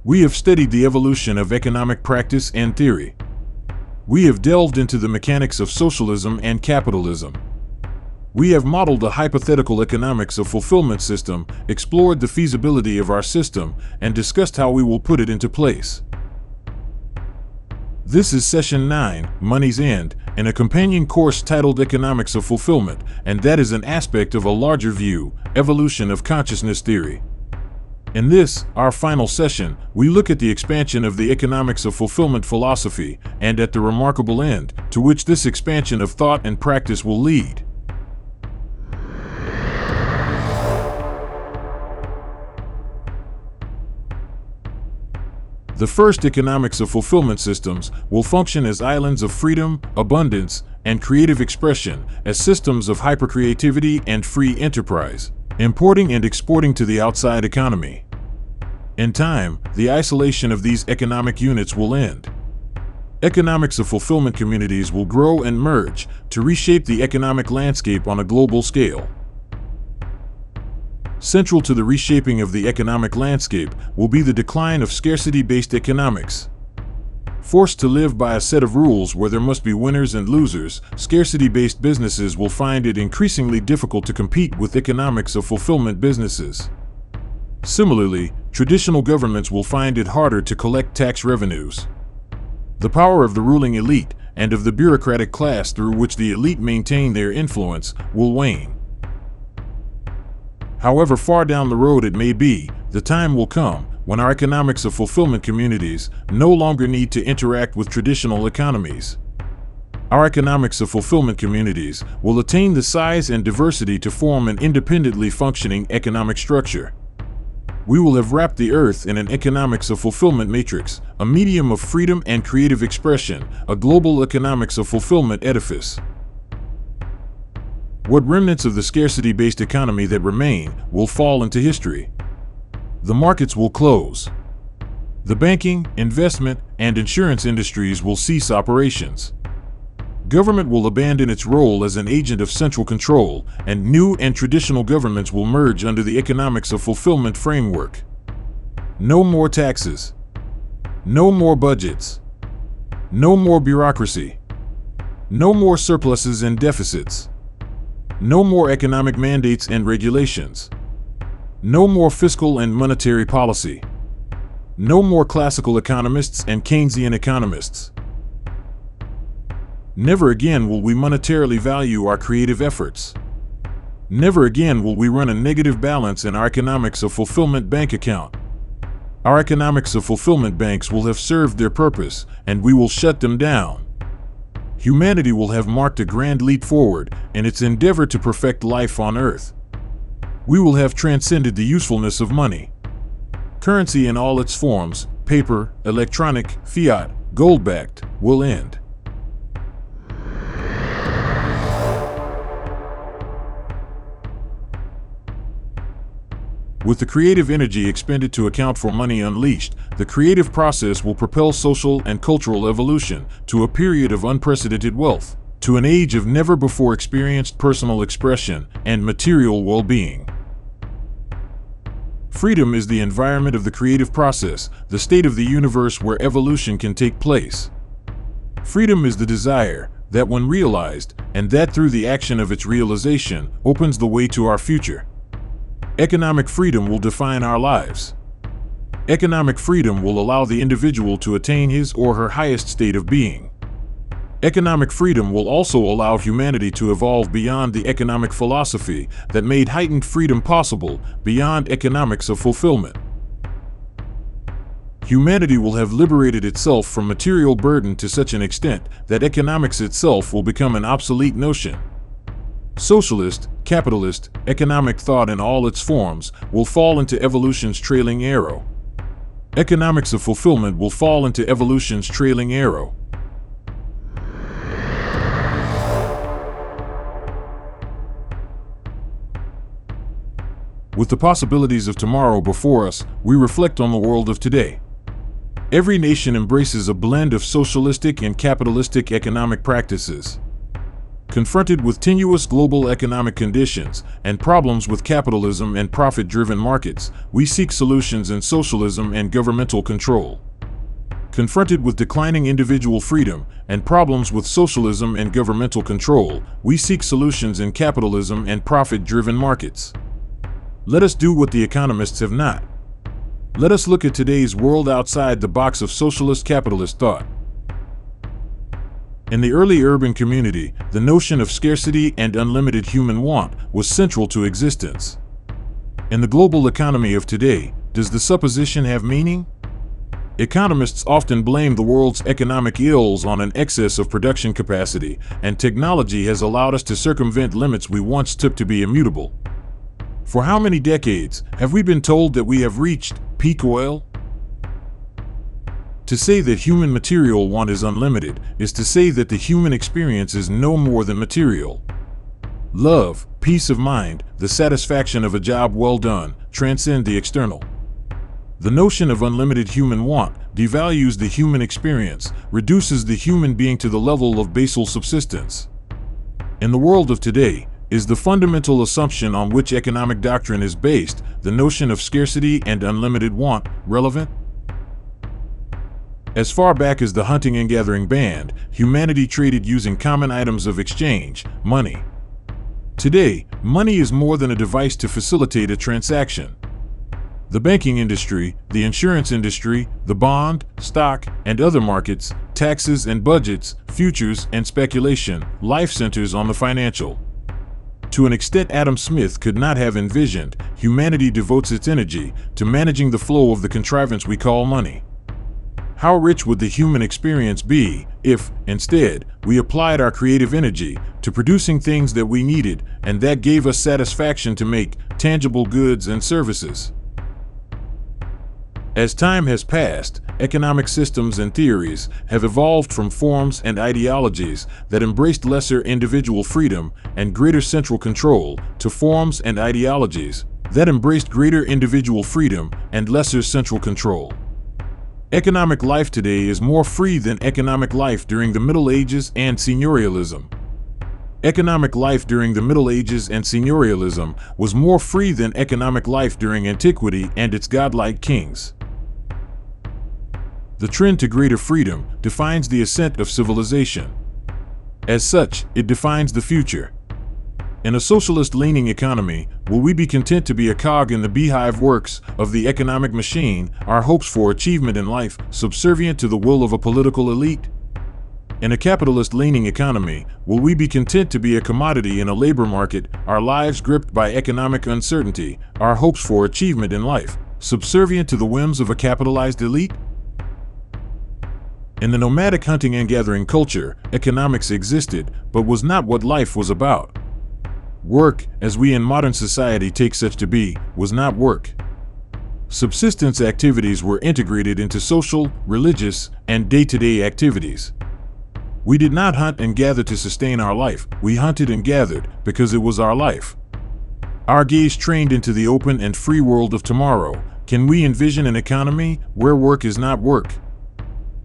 We have studied the evolution of economic practice and theory. We have delved into the mechanics of socialism and capitalism. We have modeled a hypothetical economics of fulfillment system, explored the feasibility of our system, and discussed how we will put it into place. This is Session 9, Money's End, and a companion course titled Economics of Fulfillment, and that is an aspect of a larger view, evolution of consciousness theory. In this, our final session, we look at the expansion of the economics of fulfillment philosophy, and at the remarkable end, to which this expansion of thought and practice will lead. The first economics of fulfillment systems will function as islands of freedom, abundance, and creative expression, as systems of hypercreativity and free enterprise, importing and exporting to the outside economy. In time, the isolation of these economic units will end. Economics of fulfillment communities will grow and merge to reshape the economic landscape on a global scale. Central to the reshaping of the economic landscape will be the decline of scarcity-based economics. Forced to live by a set of rules where there must be winners and losers, scarcity-based businesses will find it increasingly difficult to compete with economics of fulfillment businesses. Similarly, traditional governments will find it harder to collect tax revenues. The power of the ruling elite and of the bureaucratic class through which the elite maintain their influence will wane. However far down the road it may be, the time will come when our economics of fulfillment communities no longer need to interact with traditional economies. Our economics of fulfillment communities will attain the size and diversity to form an independently functioning economic structure. We will have wrapped the earth in an economics of fulfillment matrix, a medium of freedom and creative expression, a global economics of fulfillment edifice. What remnants of the scarcity-based economy that remain will fall into history. The markets will close. The banking, investment, and insurance industries will cease operations. Government will abandon its role as an agent of central control, and new and traditional governments will merge under the economics of fulfillment framework. No more taxes. No more budgets. No more bureaucracy. No more surpluses and deficits. No more economic mandates and regulations. No more fiscal and monetary policy. No more classical economists and Keynesian economists. Never again will we monetarily value our creative efforts. Never again will we run a negative balance in our economics of fulfillment bank account. Our economics of fulfillment banks will have served their purpose, and we will shut them down. Humanity will have marked a grand leap forward in its endeavor to perfect life on Earth. We will have transcended the usefulness of money. Currency in all its forms, paper, electronic, fiat, gold-backed, will end. With the creative energy expended to account for money unleashed, the creative process will propel social and cultural evolution to a period of unprecedented wealth, to an age of never-before experienced personal expression and material well-being. Freedom is the environment of the creative process, the state of the universe where evolution can take place. Freedom is the desire that, when realized, and that through the action of its realization, opens the way to our future. Economic freedom will define our lives. Economic freedom will allow the individual to attain his or her highest state of being. Economic freedom will also allow humanity to evolve beyond the economic philosophy that made heightened freedom possible, beyond economics of fulfillment. Humanity will have liberated itself from material burden to such an extent that economics itself will become an obsolete notion. Socialist, capitalist, economic thought in all its forms will fall into evolution's trailing arrow. Economics of fulfillment will fall into evolution's trailing arrow. With the possibilities of tomorrow before us, we reflect on the world of today. Every nation embraces a blend of socialistic and capitalistic economic practices. Confronted with tenuous global economic conditions and problems with capitalism and profit-driven markets, we seek solutions in socialism and governmental control. Confronted with declining individual freedom and problems with socialism and governmental control, we seek solutions in capitalism and profit-driven markets. Let us do what the economists have not. Let us look at today's world outside the box of socialist capitalist thought. In the early urban community, the notion of scarcity and unlimited human want was central to existence. In the global economy of today, does the supposition have meaning? Economists often blame the world's economic ills on an excess of production capacity, and technology has allowed us to circumvent limits we once took to be immutable. For how many decades have we been told that we have reached peak oil? To say that human material want is unlimited is to say that the human experience is no more than material. Love, peace of mind, the satisfaction of a job well done, transcend the external. The notion of unlimited human want devalues the human experience, reduces the human being to the level of basal subsistence. In the world of today, is the fundamental assumption on which economic doctrine is based, the notion of scarcity and unlimited want, relevant? As far back as the hunting and gathering band, humanity traded using common items of exchange, money. Today, money is more than a device to facilitate a transaction. The banking industry, the insurance industry, the bond, stock, and other markets, taxes and budgets, futures and speculation, life centers on the financial. To an extent Adam Smith could not have envisioned, humanity devotes its energy to managing the flow of the contrivance we call money. How rich would the human experience be if, instead, we applied our creative energy to producing things that we needed and that gave us satisfaction to make tangible goods and services? As time has passed, economic systems and theories have evolved from forms and ideologies that embraced lesser individual freedom and greater central control to forms and ideologies that embraced greater individual freedom and lesser central control. Economic life today is more free than economic life during the Middle Ages and seigniorialism. Economic life during the Middle Ages and seigniorialism was more free than economic life during antiquity and its godlike kings. The trend to greater freedom defines the ascent of civilization. As such, it defines the future. In a socialist-leaning economy, will we be content to be a cog in the beehive works of the economic machine, our hopes for achievement in life subservient to the will of a political elite? In a capitalist-leaning economy, will we be content to be a commodity in a labor market, our lives gripped by economic uncertainty, our hopes for achievement in life subservient to the whims of a capitalized elite? In the nomadic hunting and gathering culture, economics existed, but was not what life was about. Work, as we in modern society take such to be, was not work. Subsistence activities were integrated into social, religious, and day-to-day activities. We did not hunt and gather to sustain our life, we hunted and gathered because it was our life. Our gaze trained into the open and free world of tomorrow, can we envision an economy where work is not work?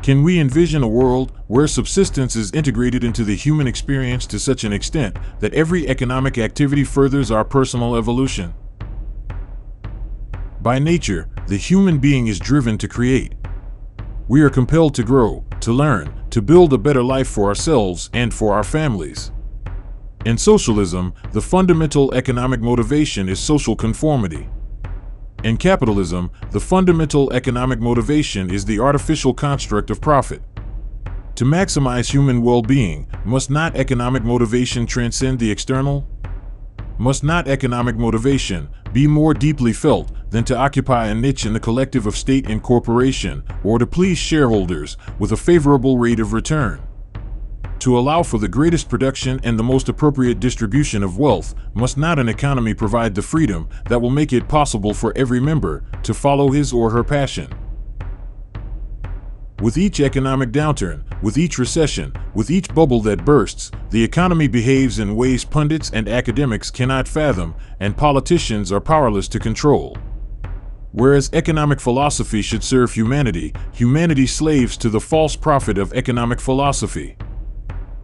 Can we envision a world where subsistence is integrated into the human experience to such an extent that every economic activity furthers our personal evolution? By nature, the human being is driven to create. We are compelled to grow, to learn, to build a better life for ourselves and for our families. In socialism, the fundamental economic motivation is social conformity. In capitalism, the fundamental economic motivation is the artificial construct of profit. To maximize human well-being, must not economic motivation transcend the external? Must not economic motivation be more deeply felt than to occupy a niche in the collective of state and corporation, or to please shareholders with a favorable rate of return? To allow for the greatest production and the most appropriate distribution of wealth, must not an economy provide the freedom that will make it possible for every member to follow his or her passion? With each economic downturn, with each recession, with each bubble that bursts, the economy behaves in ways pundits and academics cannot fathom, and politicians are powerless to control. Whereas economic philosophy should serve humanity, humanity slaves to the false prophet of economic philosophy.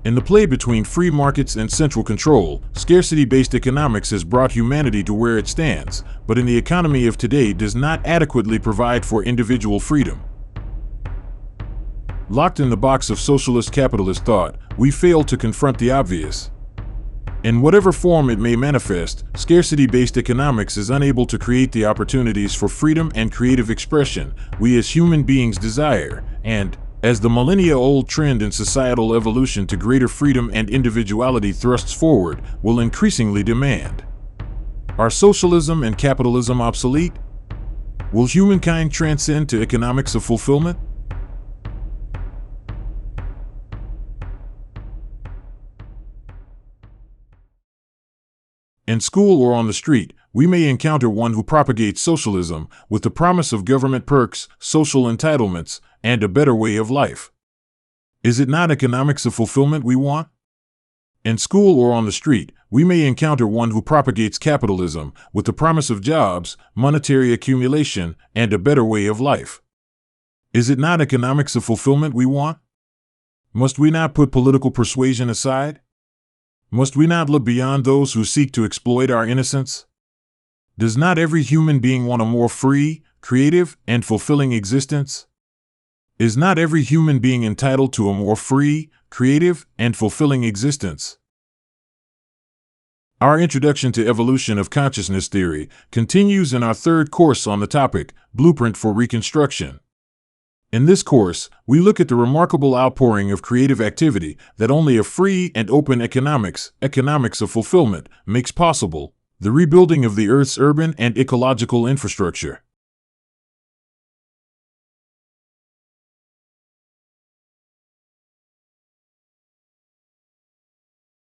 In the play between free markets and central control, scarcity-based economics has brought humanity to where it stands, but in the economy of today does not adequately provide for individual freedom. Locked in the box of socialist capitalist thought, we fail to confront the obvious. In whatever form it may manifest, scarcity-based economics is unable to create the opportunities for freedom and creative expression we as human beings desire, and, as the millennia-old trend in societal evolution to greater freedom and individuality thrusts forward, will increasingly demand. Are socialism and capitalism obsolete? Will humankind transcend to economics of fulfillment? In school or on the street, we may encounter one who propagates socialism with the promise of government perks, social entitlements, and a better way of life. Is it not economics of fulfillment we want? In school or on the street, we may encounter one who propagates capitalism with the promise of jobs, monetary accumulation, and a better way of life. Is it not economics of fulfillment we want? Must we not put political persuasion aside? Must we not look beyond those who seek to exploit our innocence? Does not every human being want a more free, creative, and fulfilling existence? Is not every human being entitled to a more free, creative, and fulfilling existence? Our introduction to evolution of consciousness theory continues in our third course on the topic, Blueprint for Reconstruction. In this course, we look at the remarkable outpouring of creative activity that only a free and open economics of fulfillment, makes possible, the rebuilding of the Earth's urban and ecological infrastructure.